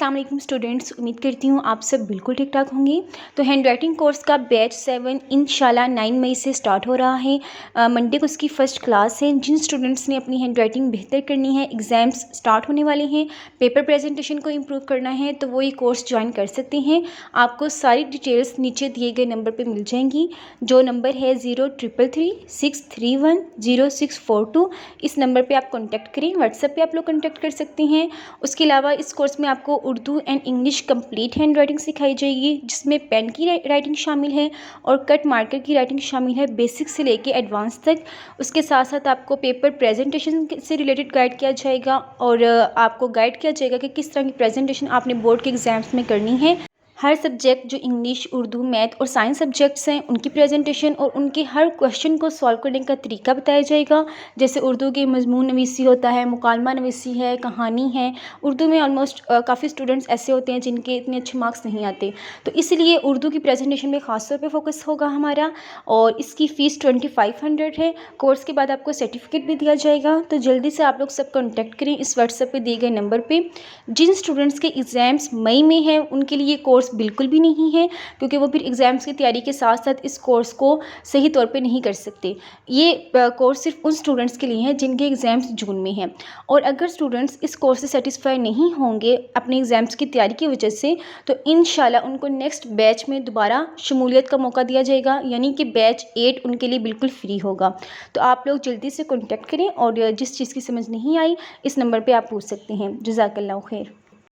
अस्सलाम वालेकुम स्टूडेंट्स, उम्मीद करती हूँ आप सब बिल्कुल ठीक ठाक होंगे। तो हैंड राइटिंग कोर्स का बैच 7 इंशाल्लाह 9 मई से स्टार्ट हो रहा है। मंडे को उसकी फ़र्स्ट क्लास है। जिन स्टूडेंट्स ने अपनी हैंड राइटिंग बेहतर करनी है, एग्ज़ाम्स स्टार्ट होने वाले हैं, पेपर प्रेजेंटेशन को इम्प्रूव करना है, तो वो ये कोर्स ज्वाइन कर सकते हैं। आपको सारी डिटेल्स नीचे दिए गए नंबर पर मिल जाएंगी, जो नंबर है 033363100642। इस नंबर पर आप कॉन्टैक्ट करें। व्हाट्सएप पर आप लोग कॉन्टैक्ट कर सकते हैं। उसके अलावा इस कोर्स में आपको Urdu and English complete hand writing सिखाई जाएगी, जिसमें पेन की राइटिंग शामिल है और कट मार्कर की राइटिंग शामिल है, बेसिक से लेके एडवांस तक। उसके साथ साथ आपको पेपर प्रेजेंटेशन से रिलेटेड गाइड किया जाएगा और आपको गाइड किया जाएगा कि किस तरह की प्रेजेंटेशन आपने बोर्ड के एग्जाम्स में करनी है। हर सब्जेक्ट जो इंग्लिश, उर्दू, मैथ और साइंस सब्जेक्ट्स हैं, उनकी प्रेजेंटेशन और उनके हर क्वेश्चन को सॉल्व करने का तरीका बताया जाएगा। जैसे उर्दू के मजमून नवीसी होता है, मुकालमा नवीसी है, कहानी है। उर्दू में ऑलमोस्ट काफ़ी स्टूडेंट्स ऐसे होते हैं जिनके इतने अच्छे मार्क्स नहीं आते, तो इसलिए उर्दू की प्रेजेंटेशन में ख़ास तौर पर फोकस होगा हमारा। और इसकी फ़ीस 2500 है। कोर्स के बाद आपको सर्टिफिकेट भी दिया जाएगा। तो जल्दी से आप लोग सब कॉन्टैक्ट करें इस व्हाट्सएप पर दिए गए नंबर पर। जिन स्टूडेंट्स के एग्ज़ाम्स मई में हैं, उनके लिए कोर्स बिल्कुल भी नहीं है, क्योंकि वो फिर एग्ज़ाम्स की तैयारी के साथ साथ इस कोर्स को सही तौर पे नहीं कर सकते। ये कोर्स सिर्फ उन स्टूडेंट्स के लिए है जिनके एग्ज़ाम्स जून में हैं। और अगर स्टूडेंट्स इस कोर्स से सेटिस्फाई नहीं होंगे अपने एग्ज़ाम्स की तैयारी की वजह से, तो इंशाल्लाह उनको नेक्स्ट बैच में दोबारा शमूलियत का मौका दिया जाएगा, यानी कि बैच 8 उनके लिए बिल्कुल फ्री होगा। तो आप लोग जल्दी से कॉन्टैक्ट करें और जिस चीज़ की समझ नहीं आई, इस नंबर पर आप पूछ सकते हैं। जज़ाकल्लाह खैर।